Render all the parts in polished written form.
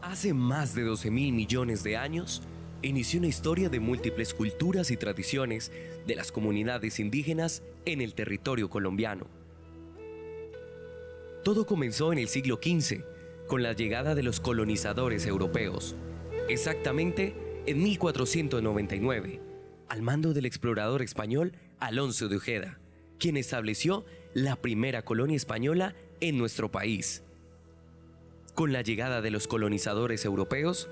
Hace más de 12.000 millones de años, inició una historia de múltiples culturas y tradiciones de las comunidades indígenas en el territorio colombiano. Todo comenzó en el siglo XV, con la llegada de los colonizadores europeos, exactamente en 1499, al mando del explorador español Alonso de Ojeda, quien estableció la primera colonia española en nuestro país. Con la llegada de los colonizadores europeos,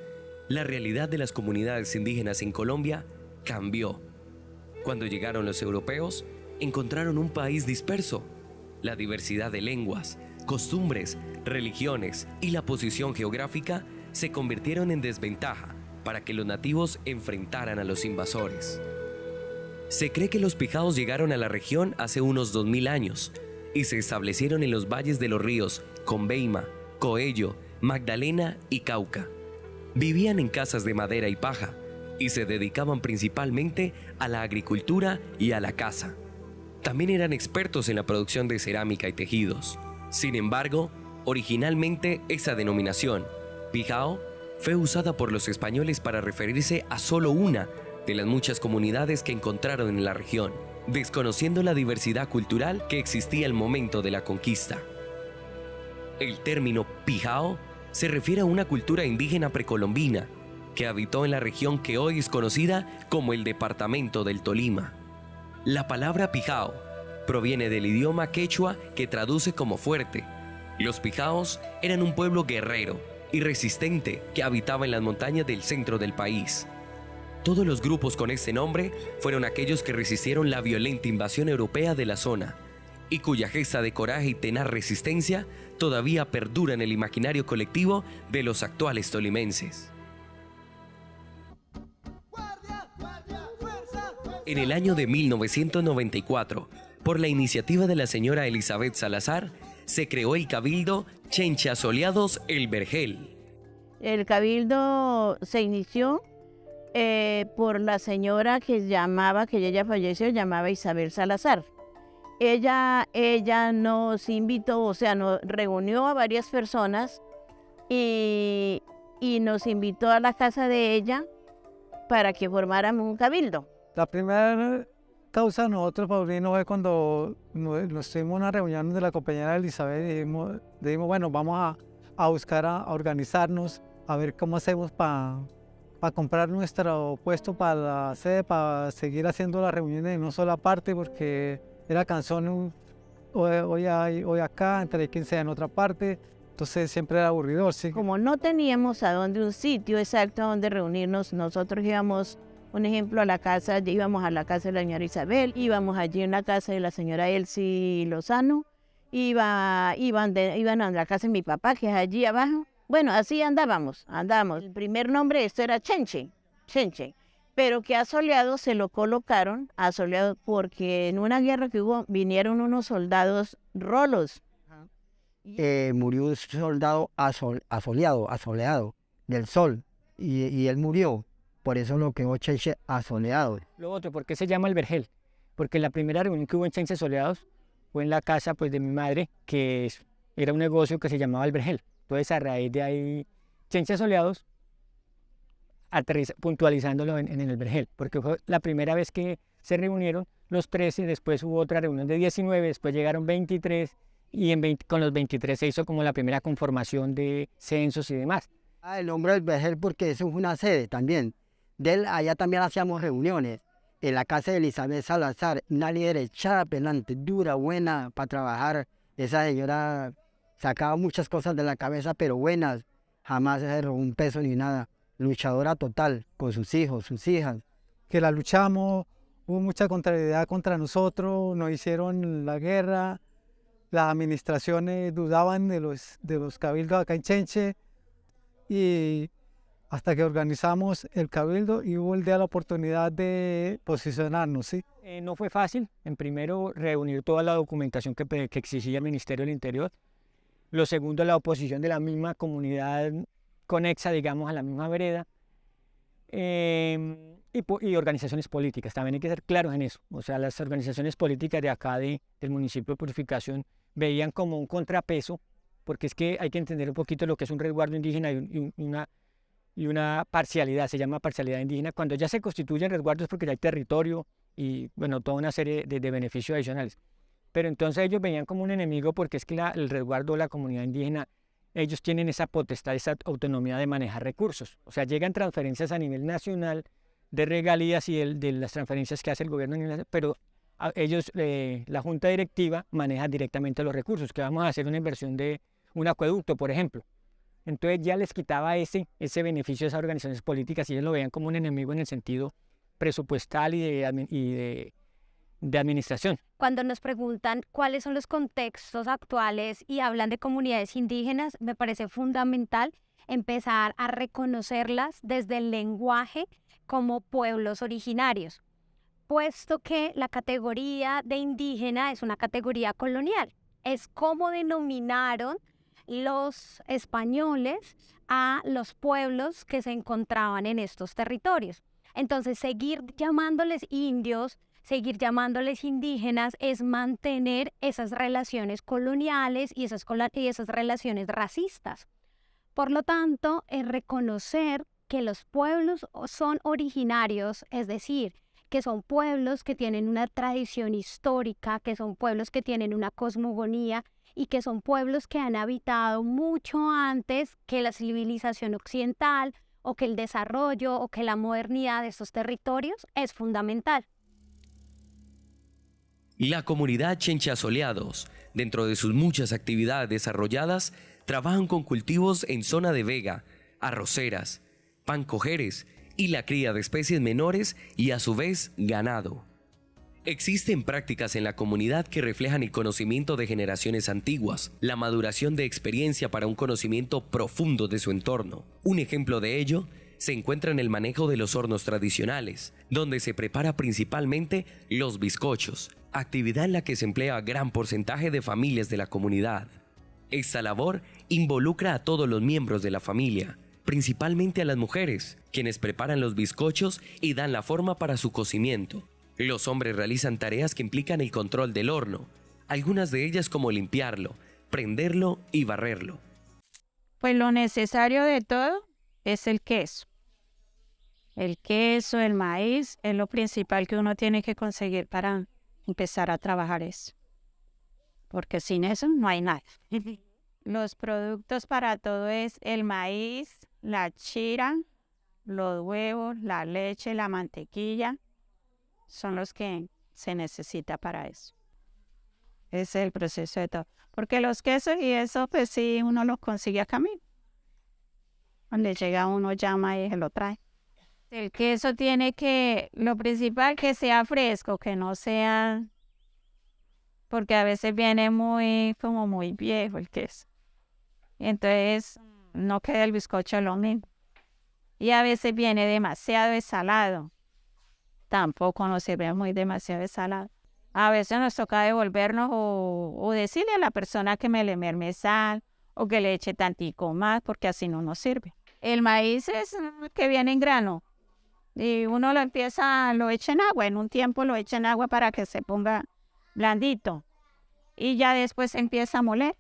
la realidad de las comunidades indígenas en Colombia cambió. Cuando llegaron los europeos, encontraron un país disperso. La diversidad de lenguas, costumbres, religiones y la posición geográfica se convirtieron en desventaja para que los nativos enfrentaran a los invasores. Se cree que los pijaos llegaron a la región hace unos 2000 años y se establecieron en los valles de los ríos Conveima, Coello, Magdalena y Cauca. Vivían en casas de madera y paja y se dedicaban principalmente a la agricultura y a la caza. También eran expertos en la producción de cerámica y tejidos. Sin embargo, originalmente esa denominación, pijao, fue usada por los españoles para referirse a solo una de las muchas comunidades que encontraron en la región, desconociendo la diversidad cultural que existía al momento de la conquista. El término pijao se refiere a una cultura indígena precolombina que habitó en la región que hoy es conocida como el departamento del Tolima. La palabra pijao proviene del idioma quechua que traduce como fuerte. Los pijaos eran un pueblo guerrero y resistente que habitaba en las montañas del centro del país. Todos los grupos con este nombre fueron aquellos que resistieron la violenta invasión europea de la zona y cuya gesta de coraje y tenaz resistencia todavía perdura en el imaginario colectivo de los actuales tolimenses. En el año de 1994, por la iniciativa de la señora Elizabeth Salazar, se creó el Cabildo Chencha Soleados El Vergel. El cabildo se inició por la señora que ella falleció, llamaba Isabel Salazar. Ella nos invitó, o sea, nos reunió a varias personas y nos invitó a la casa de ella para que formáramos un cabildo. La primera causa de nosotros, Paulino, fue cuando nos tuvimos una reunión de la compañera Elizabeth y dijimos, bueno, vamos a buscar a organizarnos, a ver cómo hacemos para comprar nuestro puesto para la sede, para seguir haciendo las reuniones en una sola parte, porque era cansón hoy acá, entre 15 en otra parte, entonces siempre era aburridor, ¿sí? Como no teníamos un sitio exacto a donde reunirnos, nosotros íbamos, un ejemplo, íbamos a la casa de la señora Isabel, íbamos allí en la casa de la señora Elsie Lozano, iban a la casa de mi papá, que es allí abajo. Bueno, así andábamos. El primer nombre esto era Chenche, pero que a Soleado se lo colocaron a Soleado porque en una guerra que hubo vinieron unos soldados rolos. Murió un soldado asoleado del sol, y él murió, por eso lo quedó Chenche Asoleado. Lo otro, ¿por qué se llama El Vergel? Porque la primera reunión que hubo en Chenche Soleados fue en la casa pues, de mi madre, que era un negocio que se llamaba El Vergel. Entonces, a raíz de ahí, Chenche Soleados, puntualizándolo en El Vergel, porque fue la primera vez que se reunieron los 13, después hubo otra reunión de 19, después llegaron 23, y con los 23 se hizo como la primera conformación de censos y demás. El nombre del Vergel porque eso fue una sede también. De él, allá también hacíamos reuniones, en la casa de Elizabeth Salazar, una líder echada pelante, dura, buena para trabajar. Esa señora sacaba muchas cosas de la cabeza, pero buenas, jamás se robó un peso ni nada. Luchadora total, con sus hijos, sus hijas. Que la luchamos, hubo mucha contrariedad contra nosotros, nos hicieron la guerra, las administraciones dudaban de los cabildos acá en Chenche, y hasta que organizamos el cabildo y hubo el día de la oportunidad de posicionarnos, ¿sí? No fue fácil, en primero reunir toda la documentación que exigía el Ministerio del Interior. Lo segundo, la oposición de la misma comunidad conexa, digamos, a la misma vereda. Y organizaciones políticas, también hay que ser claros en eso. O sea, las organizaciones políticas de acá del municipio de Purificación veían como un contrapeso porque es que hay que entender un poquito lo que es un resguardo indígena y una parcialidad, se llama parcialidad indígena. Cuando ya se constituyen resguardos porque ya hay territorio y, bueno, toda una serie de beneficios adicionales. Pero entonces ellos venían como un enemigo porque es que el resguardo de la comunidad indígena, ellos tienen esa potestad, esa autonomía de manejar recursos. O sea, llegan transferencias a nivel nacional de regalías y de las transferencias que hace el gobierno, pero ellos, la junta directiva, maneja directamente los recursos, que vamos a hacer una inversión de un acueducto, por ejemplo. Entonces ya les quitaba ese beneficio a esas organizaciones políticas y ellos lo veían como un enemigo en el sentido presupuestal y de administración. Cuando nos preguntan cuáles son los contextos actuales y hablan de comunidades indígenas, me parece fundamental empezar a reconocerlas desde el lenguaje como pueblos originarios, puesto que la categoría de indígena es una categoría colonial. Es como denominaron los españoles a los pueblos que se encontraban en estos territorios. Entonces, seguir llamándoles indios, seguir llamándoles indígenas es mantener esas relaciones coloniales y esas relaciones racistas. Por lo tanto, es reconocer que los pueblos son originarios, es decir, que son pueblos que tienen una tradición histórica, que son pueblos que tienen una cosmogonía y que son pueblos que han habitado mucho antes que la civilización occidental o que el desarrollo o que la modernidad de estos territorios es fundamental. La comunidad Chencha Soleados, dentro de sus muchas actividades desarrolladas, trabajan con cultivos en zona de vega, arroceras, pancojeres y la cría de especies menores y a su vez ganado. Existen prácticas en la comunidad que reflejan el conocimiento de generaciones antiguas, la maduración de experiencia para un conocimiento profundo de su entorno. Un ejemplo de ello se encuentra en el manejo de los hornos tradicionales, donde se prepara principalmente los bizcochos, actividad en la que se emplea gran porcentaje de familias de la comunidad. Esta labor involucra a todos los miembros de la familia, principalmente a las mujeres, quienes preparan los bizcochos y dan la forma para su cocimiento. Los hombres realizan tareas que implican el control del horno, algunas de ellas como limpiarlo, prenderlo y barrerlo. Pues lo necesario de todo es el queso. El queso, el maíz, es lo principal que uno tiene que conseguir para empezar a trabajar eso. Porque sin eso no hay nada. Los productos para todo es el maíz, la chira, los huevos, la leche, la mantequilla. Son los que se necesita para eso. Ese es el proceso de todo. Porque los quesos y eso, pues sí, uno los consigue a camino. Cuando llega uno llama y se lo trae. El queso tiene que, lo principal, que sea fresco, que no sea, porque a veces viene como muy viejo el queso. Entonces no queda el bizcocho lo mismo. Y a veces viene demasiado salado. Tampoco nos sirve muy demasiado salado. A veces nos toca devolvernos o decirle a la persona que me le merme sal o que le eche tantico más, porque así no nos sirve. El maíz es que viene en grano y uno lo echa en agua, en un tiempo lo echa en agua para que se ponga blandito y ya después se empieza a moler.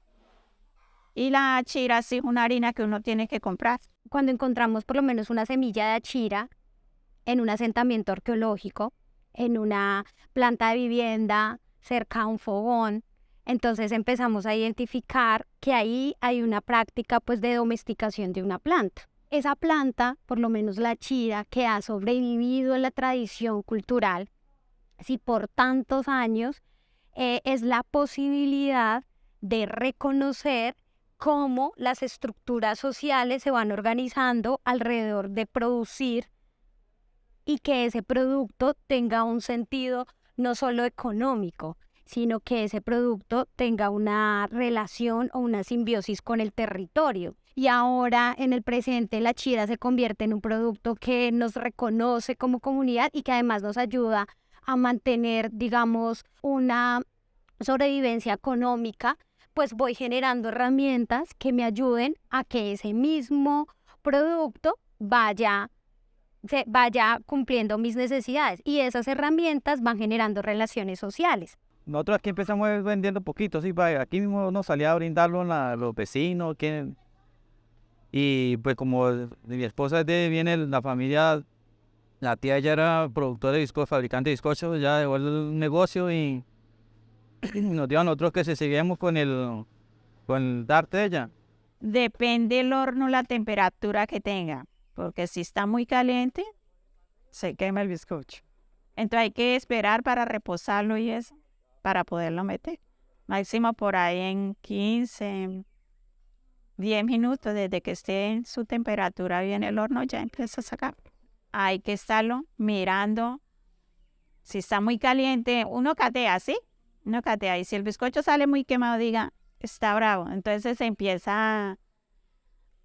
Y la achira sí es una harina que uno tiene que comprar. Cuando encontramos por lo menos una semilla de achira en un asentamiento arqueológico, en una planta de vivienda, cerca a un fogón, entonces empezamos a identificar que ahí hay una práctica pues de domesticación de una planta. Esa planta, por lo menos la achira, que ha sobrevivido en la tradición cultural, si por tantos años, es la posibilidad de reconocer cómo las estructuras sociales se van organizando alrededor de producir y que ese producto tenga un sentido no solo económico, sino que ese producto tenga una relación o una simbiosis con el territorio. Y ahora, en el presente, la chira se convierte en un producto que nos reconoce como comunidad y que además nos ayuda a mantener, digamos, una sobrevivencia económica, pues voy generando herramientas que me ayuden a que ese mismo producto vaya cumpliendo mis necesidades y esas herramientas van generando relaciones sociales. nosotros aquí empezamos vendiendo poquito, sí, aquí mismo nos salía a brindarlo a los vecinos, y pues como mi esposa viene la familia, la tía ya era productora de bizcocho, fabricante de bizcochos, ya dejó el negocio y nos dio a nosotros que se seguíamos con el darte de ella. Depende el horno, la temperatura que tenga, porque si está muy caliente, se quema el bizcocho. Entonces hay que esperar para reposarlo y eso, para poderlo meter. Máximo por ahí en 15, 10 minutos, desde que esté en su temperatura bien el horno, ya empieza a sacar. Hay que estarlo mirando. Si está muy caliente, uno catea, ¿sí? Uno catea. Y si el bizcocho sale muy quemado, diga, está bravo. Entonces se empieza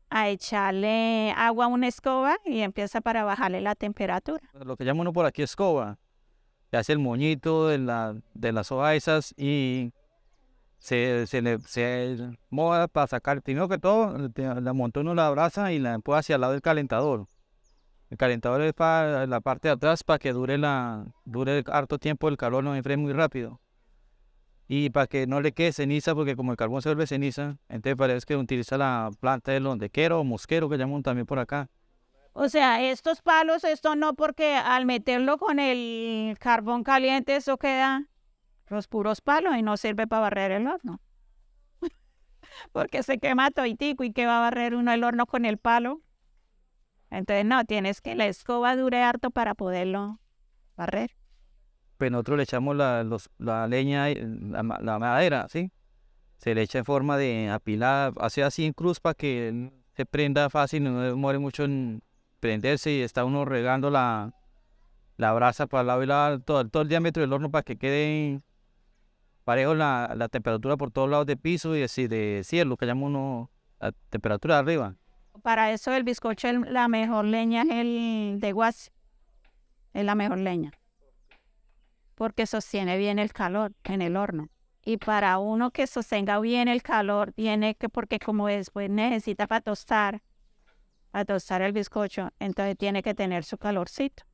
a echarle agua a una escoba y empieza para bajarle la temperatura. Lo que llama uno por aquí escoba, se hace el moñito de las hojas esas y se moja para sacar. Primero que todo, la montó uno la brasa y la empuja hacia el lado del calentador. El calentador es para la parte de atrás para que dure harto tiempo el calor, no enfríe muy rápido. Y para que no le quede ceniza, porque como el carbón se vuelve ceniza, entonces parece que utiliza la planta del londequero o mosquero, que llaman también por acá. O sea, estos palos, esto no, porque al meterlo con el carbón caliente, eso queda los puros palos y no sirve para barrer el horno. Porque se quema toditico y que va a barrer uno el horno con el palo. Entonces no, tienes que la escoba dure harto para poderlo barrer. Pues nosotros le echamos la leña, la madera, ¿sí? Se le echa en forma de apilada, hace así en cruz para que se prenda fácil, no demore mucho en prenderse y está uno regando la brasa para el lado y lado, todo el diámetro del horno para que quede parejo la temperatura por todos lados de piso y así de cielo, que llama uno la temperatura de arriba. Para eso el bizcocho, la mejor leña es el de guas. Es la mejor leña. Porque sostiene bien el calor en el horno. Y para uno que sostenga bien el calor, tiene que, porque como después necesita para tostar el bizcocho, entonces tiene que tener su calorcito.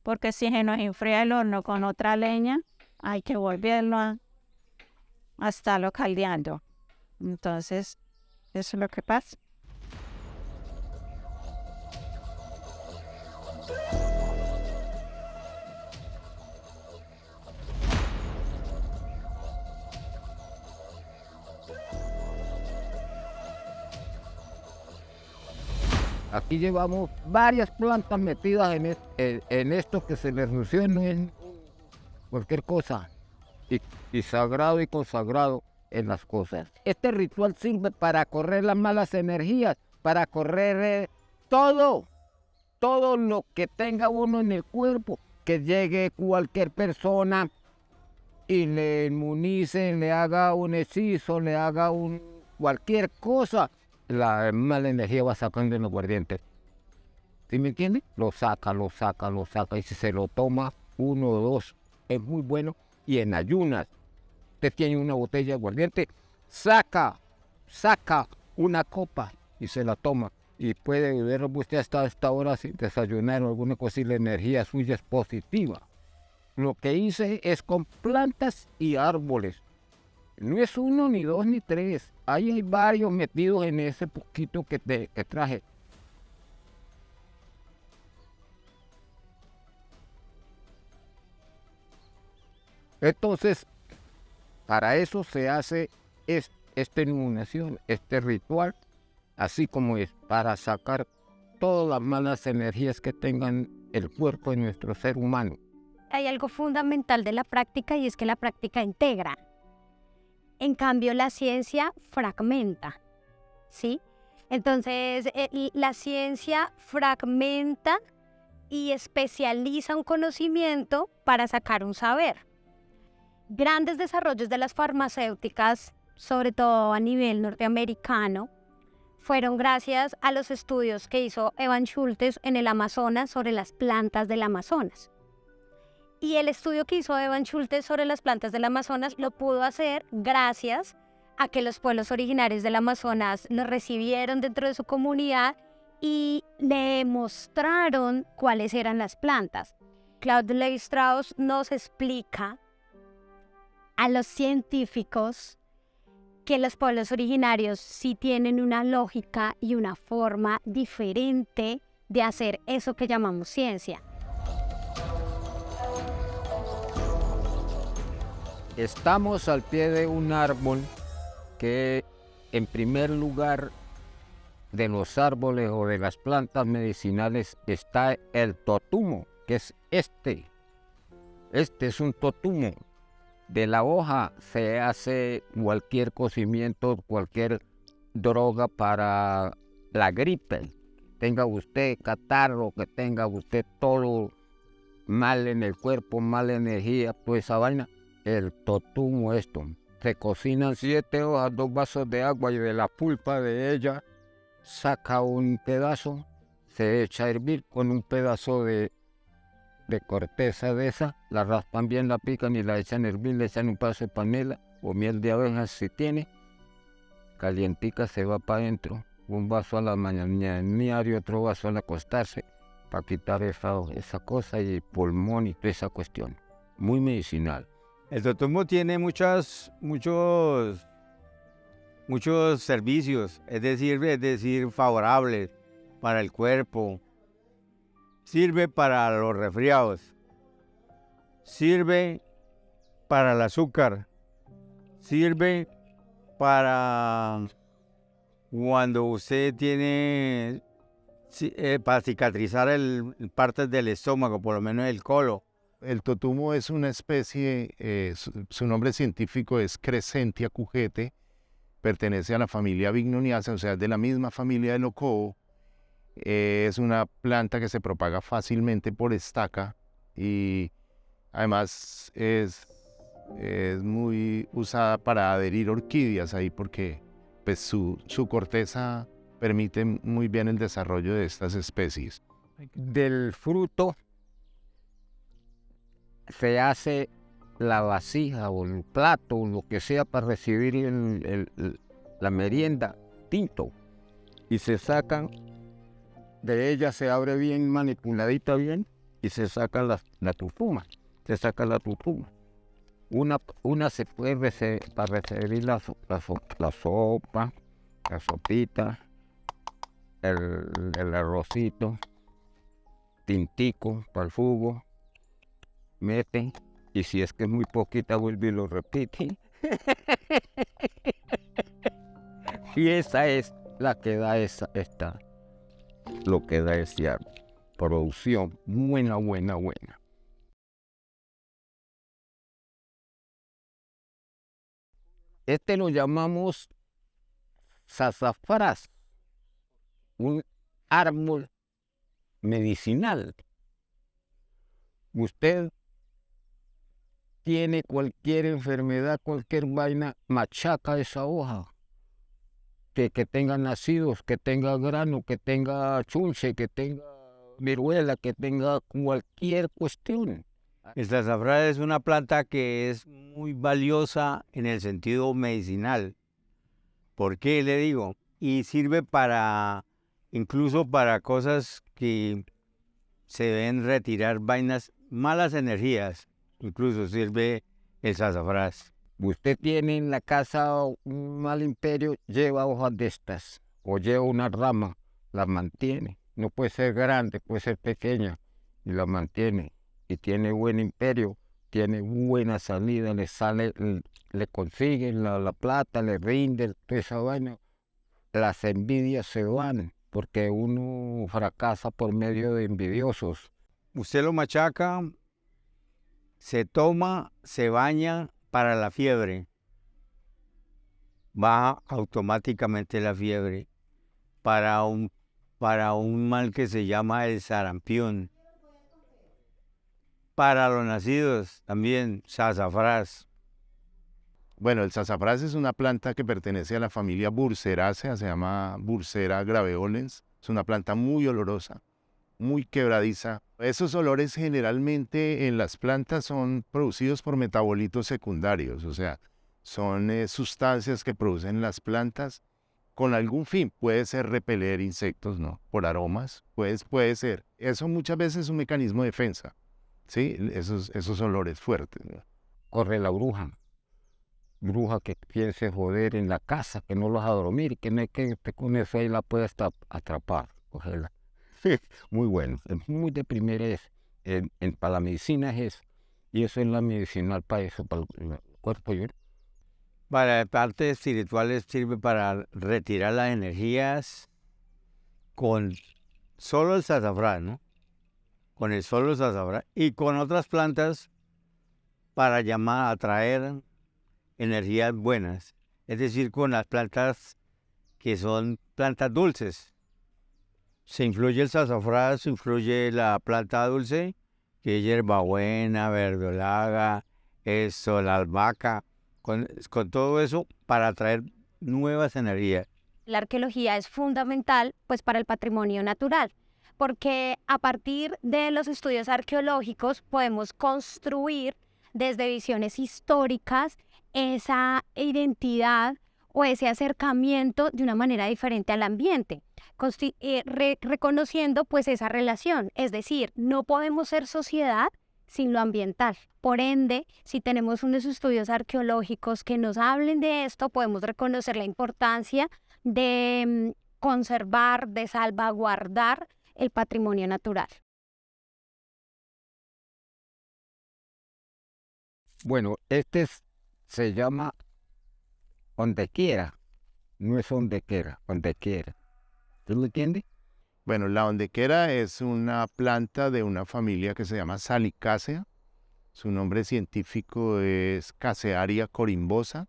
Porque si se nos enfría el horno con otra leña, hay que volverlo a estarlo caldeando. Entonces, eso es lo que pasa. Aquí llevamos varias plantas metidas en esto que se les menciona en cualquier cosa. Y sagrado y consagrado en las cosas. Este ritual sirve para correr las malas energías, para correr todo lo que tenga uno en el cuerpo, que llegue cualquier persona y le inmunice, le haga un hechizo, le haga cualquier cosa, la mala energía va sacando en los aguardientes. ¿Sí me entiende? Lo saca, y si se lo toma 1 o 2, es muy bueno. Y en ayunas, usted tiene una botella de aguardiente, saca una copa y se la toma. Y puede beber usted hasta esta hora sin desayunar o alguna cosa y la energía suya es positiva. Lo que hice es con plantas y árboles. No es 1, ni 2, ni 3. Ahí hay varios metidos en ese poquito que traje. Entonces, para eso se hace esta iluminación, este ritual, así como es, para sacar todas las malas energías que tengan el cuerpo de nuestro ser humano. Hay algo fundamental de la práctica y es que la práctica integra. En cambio, la ciencia fragmenta, ¿sí? Entonces, la ciencia fragmenta y especializa un conocimiento para sacar un saber. Grandes desarrollos de las farmacéuticas, sobre todo a nivel norteamericano, fueron gracias a los estudios que hizo Evan Schultes en el Amazonas sobre las plantas del Amazonas. Y el estudio que hizo Evan Schultes sobre las plantas del Amazonas lo pudo hacer gracias a que los pueblos originarios del Amazonas lo recibieron dentro de su comunidad y le mostraron cuáles eran las plantas. Claude Lévi-Strauss nos explica a los científicos que los pueblos originarios sí tienen una lógica y una forma diferente de hacer eso que llamamos ciencia. Estamos al pie de un árbol que, en primer lugar, de los árboles o de las plantas medicinales está el totumo, que es este. Este es un totumo. De la hoja se hace cualquier cocimiento, cualquier droga para la gripe. Tenga usted catarro, que tenga usted todo mal en el cuerpo, mala energía, toda esa vaina. El totumo esto. Se cocinan 7 hojas, 2 vasos de agua y de la pulpa de ella saca un pedazo, se echa a hervir con un pedazo de corteza de esa, la raspan bien, la pican y la echan a hervir, le echan un pedazo de panela o miel de abejas si tiene, calientica se va para adentro, un vaso a la mañana y otro vaso al acostarse, para quitar esa cosa y pulmón y toda esa cuestión, muy medicinal. El totumo tiene muchos servicios, es decir, favorables para el cuerpo. Sirve para los resfriados, sirve para el azúcar, sirve para cuando usted tiene, para cicatrizar partes del estómago, por lo menos el colon. El totumo es una especie, su nombre científico es Crescentia cujete, pertenece a la familia Bignoniaceae, o sea, es de la misma familia del ocobo. Es una planta que se propaga fácilmente por estaca y además es muy usada para adherir orquídeas ahí porque pues, su corteza permite muy bien el desarrollo de estas especies. Del fruto se hace la vasija o el plato o lo que sea para recibir la merienda, tinto, y se sacan, de ella se abre bien manipuladita bien y se saca la tupuma, se saca la tupuma. Una se puede para recibir la sopa, la sopita, el arrocito, tintico para el jugo, meten, y si es que es muy poquita vuelve y lo repite. Y esa es la que da lo que da esa producción buena. Este lo llamamos sazafrás, un árbol medicinal. Usted tiene cualquier enfermedad, cualquier vaina, machaca esa hoja. Que tenga nacidos, que tenga grano, que tenga chunche, que tenga viruela, que tenga cualquier cuestión. El sazafrán es una planta que es muy valiosa en el sentido medicinal. ¿Por qué le digo? Y sirve incluso para cosas que se deben retirar vainas, malas energías. Incluso sirve el sazafrán. Usted tiene en la casa un mal imperio, lleva hojas de estas, o lleva una rama, la mantiene. No puede ser grande, puede ser pequeña, y la mantiene. Y tiene buen imperio, tiene buena salida, le consiguen la plata, le rinden, toda esa vaina. Las envidias se van, porque uno fracasa por medio de envidiosos. Usted lo machaca, se toma, se baña para la fiebre. Baja automáticamente la fiebre. Para un mal que se llama el sarampión. Para los nacidos también, sazafrás. Bueno, el sazafrás es una planta que pertenece a la familia Burseraceae, se llama Bursera graveolens. Es una planta muy olorosa, muy quebradiza. Esos olores generalmente en las plantas son producidos por metabolitos secundarios, o sea, son sustancias que producen las plantas con algún fin. Puede ser repeler insectos, ¿no? Por aromas, puede ser. Eso muchas veces es un mecanismo de defensa, ¿sí? Esos olores fuertes, ¿no? Corre la bruja. bruja que piense joder en la casa, que no los a dormir, que no es que usted con eso ahí la puede hasta atrapar, cogerla. Muy bueno, es muy de primera para la medicina es eso, y eso es la medicinal para eso, para el cuerpo. Para parte espirituales sirve para retirar las energías con solo el sazafrán, ¿no? Con el solo sazafrán y con otras plantas para llamar, atraer energías buenas. Es decir, con las plantas que son plantas dulces. Se influye el sazafrán, se influye la planta dulce, que es hierbabuena, verdolaga, eso, la albahaca, con todo eso para atraer nuevas energías. La arqueología es fundamental pues para el patrimonio natural, porque a partir de los estudios arqueológicos podemos construir desde visiones históricas esa identidad o ese acercamiento de una manera diferente al ambiente, reconociendo pues esa relación, es decir, no podemos ser sociedad sin lo ambiental. Por ende, si tenemos unos estudios arqueológicos que nos hablen de esto, podemos reconocer la importancia de conservar, de salvaguardar el patrimonio natural. Bueno, se llama ondequiera, no es ondequera, ondequiera. ¿Tú lo entiendes? Bueno, la ondequera es una planta de una familia que se llama Salicácea. Su nombre científico es Casearia corimbosa.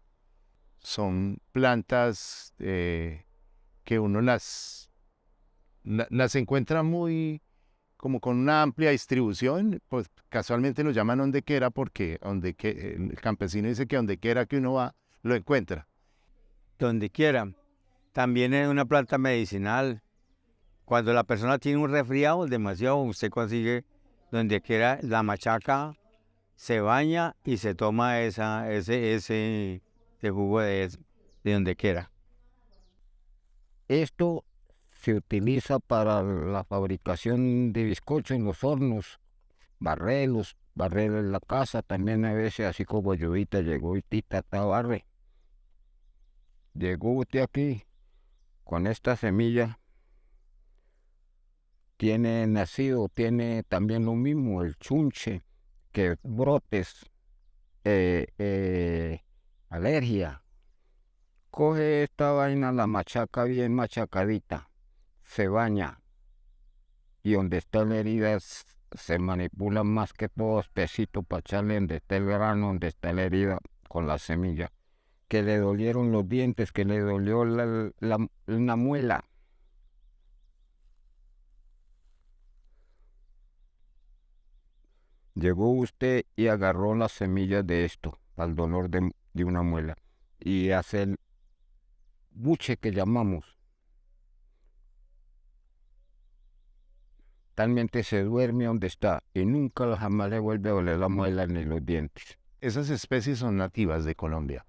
Son plantas que uno las encuentra muy, como con una amplia distribución. Pues casualmente lo llaman ondequera porque el campesino dice que dondequiera que uno va, lo encuentra. Donde quiera. También es una planta medicinal. Cuando la persona tiene un resfriado demasiado, usted consigue donde quiera, la machaca, se baña y se toma ese jugo de donde quiera. Esto se utiliza para la fabricación de bizcocho en los hornos, barrer en la casa también a veces, así como yo ahorita llegó y tita barre. Llegó usted aquí con esta semilla. Tiene también lo mismo, el chunche, que brotes, alergia. Coge esta vaina, la machaca bien machacadita, se baña y donde está la herida se manipula más que todo espesito para echarle donde está el grano, donde está la herida con la semilla. Que le dolieron los dientes, que le dolió una muela. Llegó usted y agarró las semillas de esto, al dolor de una muela, y hace el buche que llamamos. Talmente se duerme donde está y nunca jamás le vuelve a doler la muela ni los dientes. Esas especies son nativas de Colombia.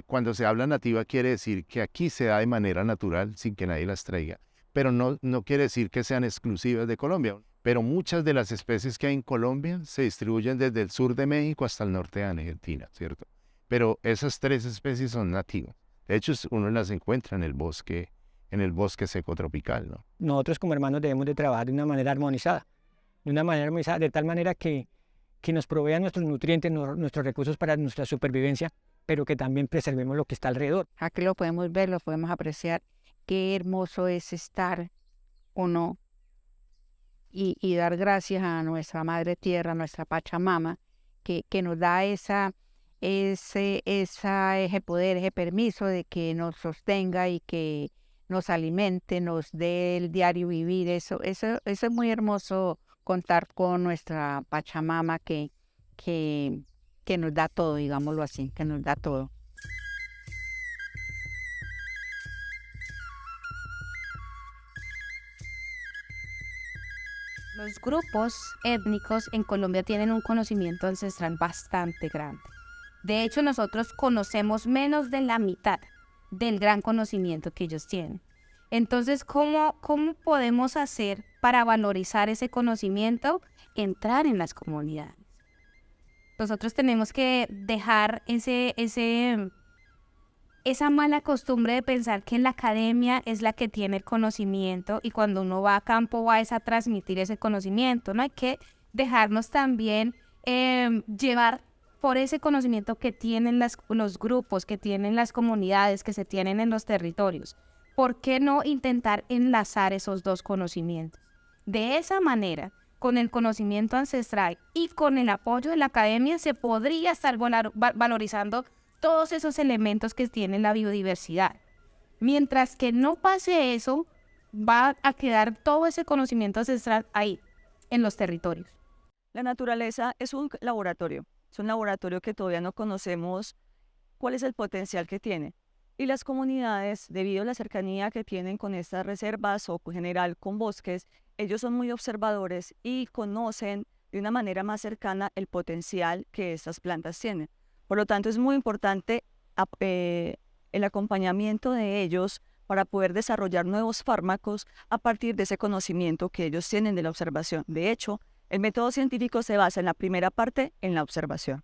Cuando se habla nativa quiere decir que aquí se da de manera natural sin que nadie las traiga, pero no quiere decir que sean exclusivas de Colombia. Pero muchas de las especies que hay en Colombia se distribuyen desde el sur de México hasta el norte de Argentina, ¿cierto? Pero esas 3 especies son nativas. De hecho, uno las encuentra en el bosque seco tropical, ¿no? Nosotros como hermanos debemos de trabajar de una manera armonizada, de tal manera que nos provean nuestros nutrientes, nuestros recursos para nuestra supervivencia, pero que también preservemos lo que está alrededor. Aquí lo podemos ver, lo podemos apreciar. Qué hermoso es estar uno y dar gracias a nuestra Madre Tierra, a nuestra Pachamama, que nos da ese poder, ese permiso de que nos sostenga y que nos alimente, nos dé el diario vivir. Eso es muy hermoso, contar con nuestra Pachamama que nos da todo, digámoslo así, que nos da todo. Los grupos étnicos en Colombia tienen un conocimiento ancestral bastante grande. De hecho, nosotros conocemos menos de la mitad del gran conocimiento que ellos tienen. Entonces, ¿cómo podemos hacer para valorizar ese conocimiento? Entrar en las comunidades. Nosotros tenemos que dejar esa mala costumbre de pensar que la academia es la que tiene el conocimiento y cuando uno va a campo va a transmitir ese conocimiento, ¿no? Hay que dejarnos también llevar por ese conocimiento que tienen los grupos, que tienen las comunidades, que se tienen en los territorios. ¿Por qué no intentar enlazar esos dos conocimientos? De esa manera, con el conocimiento ancestral y con el apoyo de la academia, se podría estar valorizando todos esos elementos que tiene la biodiversidad. Mientras que no pase eso, va a quedar todo ese conocimiento ancestral ahí, en los territorios. La naturaleza es un laboratorio que todavía no conocemos cuál es el potencial que tiene. Y las comunidades, debido a la cercanía que tienen con estas reservas o en general con bosques, ellos son muy observadores y conocen de una manera más cercana el potencial que estas plantas tienen. Por lo tanto, es muy importante el acompañamiento de ellos para poder desarrollar nuevos fármacos a partir de ese conocimiento que ellos tienen de la observación. De hecho, el método científico se basa en la primera parte, en la observación.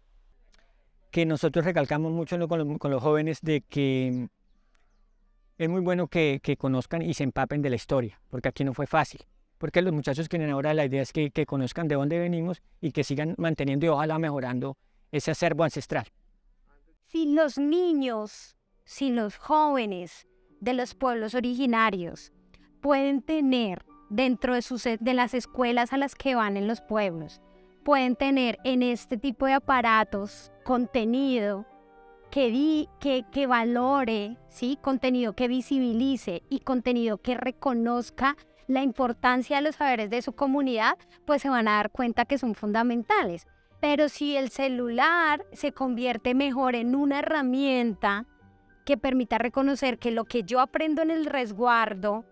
Que nosotros recalcamos mucho con los jóvenes de que es muy bueno que conozcan y se empapen de la historia, porque aquí no fue fácil. Porque los muchachos quieren ahora, la idea es que conozcan de dónde venimos y que sigan manteniendo y ojalá mejorando ese acervo ancestral. Si los niños, si los jóvenes de los pueblos originarios pueden tener dentro de las escuelas a las que van en los pueblos, pueden tener en este tipo de aparatos contenido que valore, ¿sí? Contenido que visibilice y contenido que reconozca la importancia de los saberes de su comunidad, pues se van a dar cuenta que son fundamentales. Pero si el celular se convierte mejor en una herramienta que permita reconocer que lo que yo aprendo en el resguardo,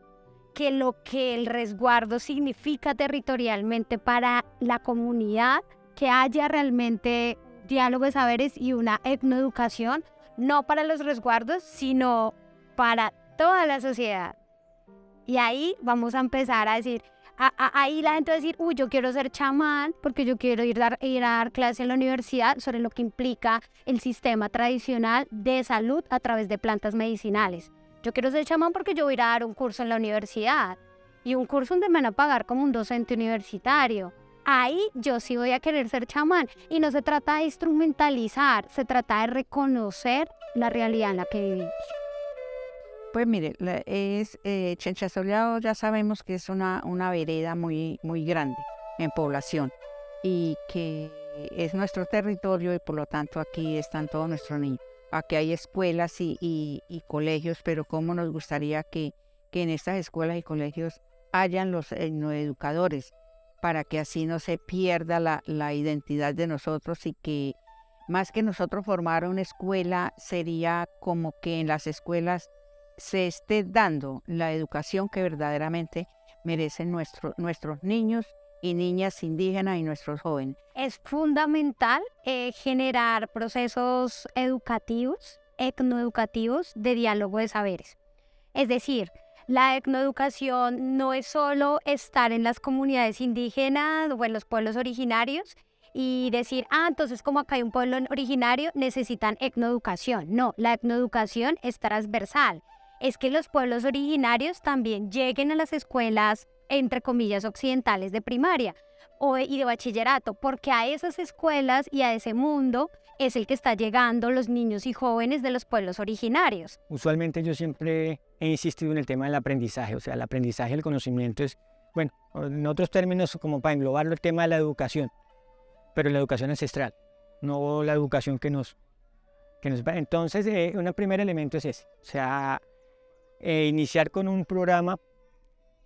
que lo que el resguardo significa territorialmente para la comunidad, que haya realmente diálogo de saberes y una etnoeducación, no para los resguardos, sino para toda la sociedad. Y ahí vamos a empezar a decir, ahí la gente va a decir, uy, yo quiero ser chamán porque yo quiero ir a dar clase en la universidad sobre lo que implica el sistema tradicional de salud a través de plantas medicinales. Yo quiero ser chamán porque yo voy a ir a dar un curso en la universidad y un curso donde me van a pagar como un docente universitario. Ahí yo sí voy a querer ser chamán y no se trata de instrumentalizar, se trata de reconocer la realidad en la que vivimos. Pues mire, Chencha Soleado ya sabemos que es una vereda muy, muy grande en población y que es nuestro territorio y por lo tanto aquí están todos nuestros niños. Aquí hay escuelas y colegios, pero cómo nos gustaría que en estas escuelas y colegios hayan los etnoeducadores para que así no se pierda la identidad de nosotros y que más que nosotros formar una escuela sería como que en las escuelas se esté dando la educación que verdaderamente merecen nuestros niños y niñas indígenas y nuestros jóvenes. Es fundamental generar procesos educativos, etnoeducativos de diálogo de saberes. Es decir, la etnoeducación no es solo estar en las comunidades indígenas o en los pueblos originarios y decir, entonces como acá hay un pueblo originario, necesitan etnoeducación. No, la etnoeducación es transversal. Es que los pueblos originarios también lleguen a las escuelas, entre comillas, occidentales de primaria y de bachillerato, porque a esas escuelas y a ese mundo es el que está llegando los niños y jóvenes de los pueblos originarios. Usualmente yo siempre he insistido en el tema del aprendizaje, o sea, el aprendizaje, el conocimiento es, bueno, en otros términos como para englobarlo el tema de la educación, pero la educación ancestral, no la educación que nos va. Entonces, un primer elemento es ese, o sea, iniciar con un programa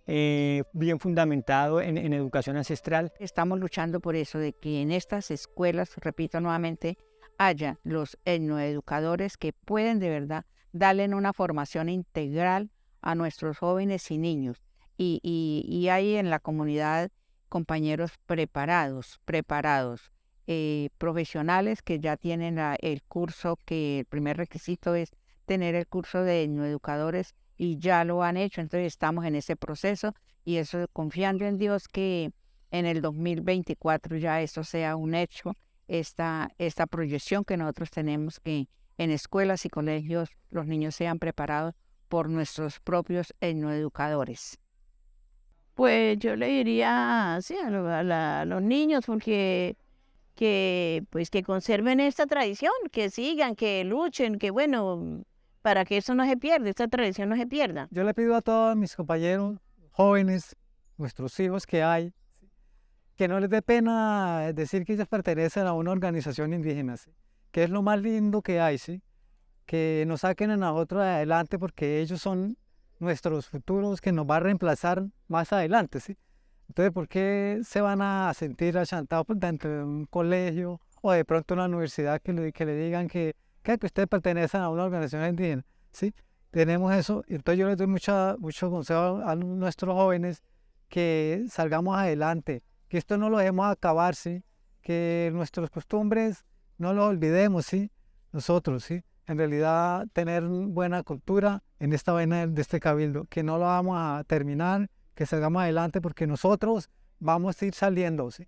bien fundamentado en educación ancestral. Estamos luchando por eso, de que en estas escuelas, repito nuevamente, haya los etnoeducadores que pueden de verdad darle una formación integral a nuestros jóvenes y niños. Y hay en la comunidad compañeros preparados, profesionales que ya tienen el curso, que el primer requisito es tener el curso de etnoeducadores y ya lo han hecho, entonces estamos en ese proceso y eso confiando en Dios que en el 2024 ya eso sea un hecho esta proyección que nosotros tenemos, que en escuelas y colegios los niños sean preparados por nuestros propios etnoeducadores. Pues yo le diría sí, a los niños pues que conserven esta tradición, que sigan, que luchen, que bueno, para que eso no se pierda, esta tradición no se pierda. Yo le pido a todos mis compañeros jóvenes, nuestros hijos que hay, que no les dé pena decir que ellos pertenecen a una organización indígena, ¿sí? Que es lo más lindo que hay, ¿sí? Que nos saquen a nosotros adelante porque ellos son nuestros futuros que nos va a reemplazar más adelante, ¿sí? Entonces, ¿por qué se van a sentir achantados dentro de un colegio o de pronto una universidad que le digan que ustedes pertenecen a una organización indígena? ¿Sí? Tenemos eso, y entonces yo les doy mucho consejo a nuestros jóvenes que salgamos adelante, que esto no lo dejemos acabar, ¿sí? Que nuestras costumbres no los olvidemos, ¿sí? Nosotros, ¿sí? En realidad tener buena cultura en esta vaina de este cabildo, que no lo vamos a terminar, que salgamos adelante porque nosotros vamos a ir saliendo, ¿sí?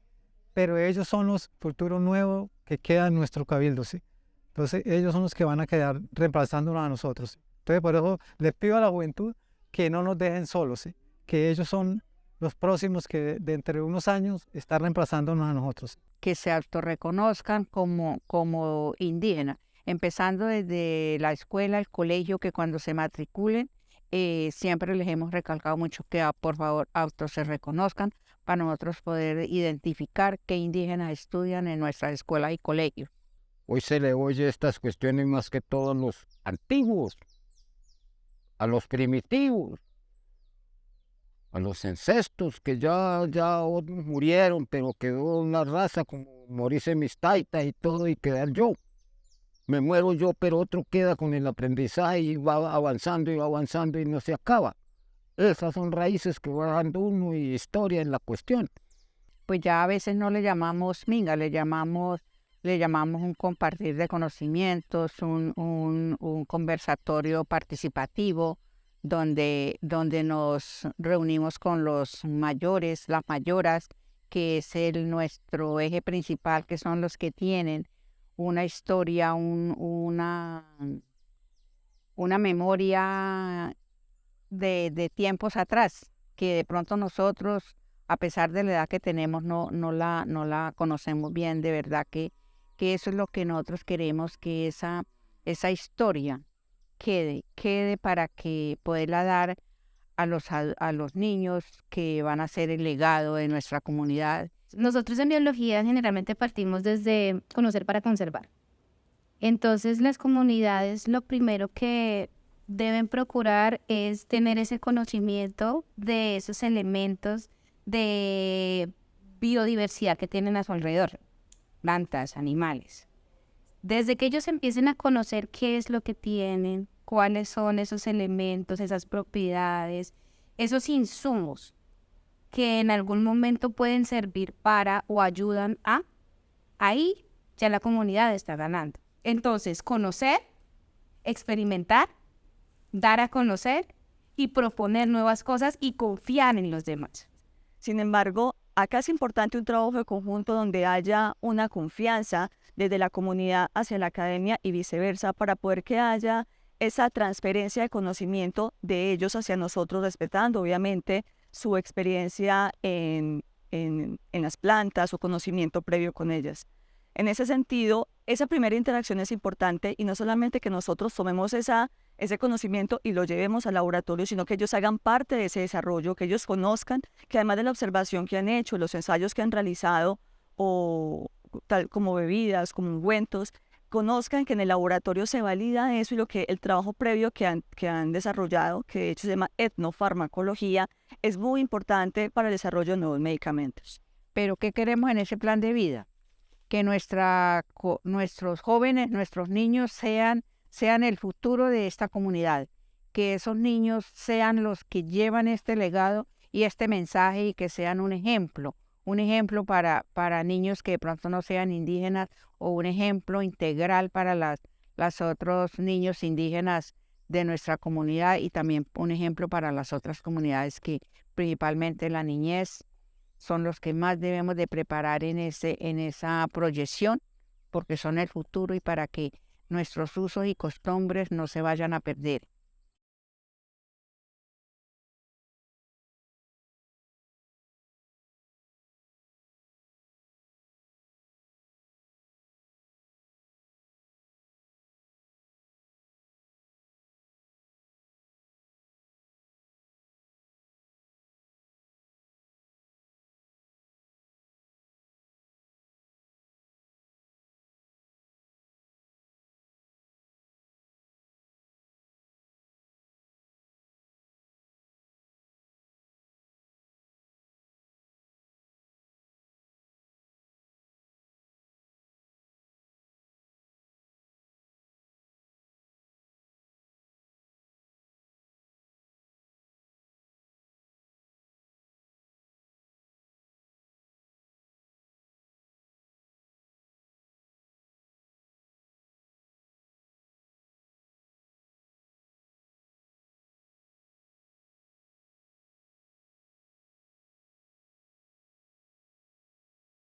Pero ellos son los futuros nuevos que quedan en nuestro cabildo, ¿sí? Entonces ellos son los que van a quedar reemplazándonos a nosotros, ¿sí? Entonces por eso les pido a la juventud que no nos dejen solos, ¿sí? Que ellos son los próximos que de entre unos años están reemplazándonos a nosotros. Que se autorreconozcan como indígenas, empezando desde la escuela, el colegio, que cuando se matriculen, siempre les hemos recalcado mucho que por favor se reconozcan para nosotros poder identificar qué indígenas estudian en nuestras escuelas y colegios. Hoy se le oye estas cuestiones más que todo a los antiguos, a los primitivos, a los ancestros que ya otros murieron, pero quedó una raza como morirse mis taitas y todo y quedar yo. Me muero yo, pero otro queda con el aprendizaje y va avanzando y no se acaba. Esas son raíces que va dando uno y historia en la cuestión. Pues ya a veces no le llamamos minga, le llamamos un compartir de conocimientos, un conversatorio participativo, donde nos reunimos con los mayores, las mayoras, que es nuestro eje principal, que son los que tienen una historia, una memoria de tiempos atrás, que de pronto nosotros, a pesar de la edad que tenemos, no la conocemos bien. De verdad que eso es lo que nosotros queremos, que esa historia quede para que poderla dar a los niños que van a ser el legado de nuestra comunidad. Nosotros en biología generalmente partimos desde conocer para conservar. Entonces las comunidades lo primero que deben procurar es tener ese conocimiento de esos elementos de biodiversidad que tienen a su alrededor, plantas, animales. Desde que ellos empiecen a conocer qué es lo que tienen, cuáles son esos elementos, esas propiedades, esos insumos que en algún momento pueden servir para o ayudan a, ahí ya la comunidad está ganando. Entonces, conocer, experimentar, dar a conocer y proponer nuevas cosas y confiar en los demás. Sin embargo, acá es importante un trabajo de conjunto donde haya una confianza desde la comunidad hacia la academia y viceversa, para poder que haya esa transferencia de conocimiento de ellos hacia nosotros, respetando obviamente su experiencia en las plantas o conocimiento previo con ellas. En ese sentido, esa primera interacción es importante, y no solamente que nosotros tomemos ese conocimiento y lo llevemos al laboratorio, sino que ellos hagan parte de ese desarrollo, que ellos conozcan que además de la observación que han hecho, los ensayos que han realizado, o tal como bebidas, como ungüentos, conozcan que en el laboratorio se valida eso, y el trabajo previo que han desarrollado, que de hecho se llama etnofarmacología, es muy importante para el desarrollo de nuevos medicamentos. Pero ¿qué queremos en ese plan de vida? Que nuestros jóvenes, nuestros niños sean el futuro de esta comunidad, que esos niños sean los que llevan este legado y este mensaje, y que sean un ejemplo para niños que de pronto no sean indígenas, o un ejemplo integral para las otros niños indígenas de nuestra comunidad, y también un ejemplo para las otras comunidades, que principalmente la niñez son los que más debemos de preparar en esa proyección, porque son el futuro y para que nuestros usos y costumbres no se vayan a perder.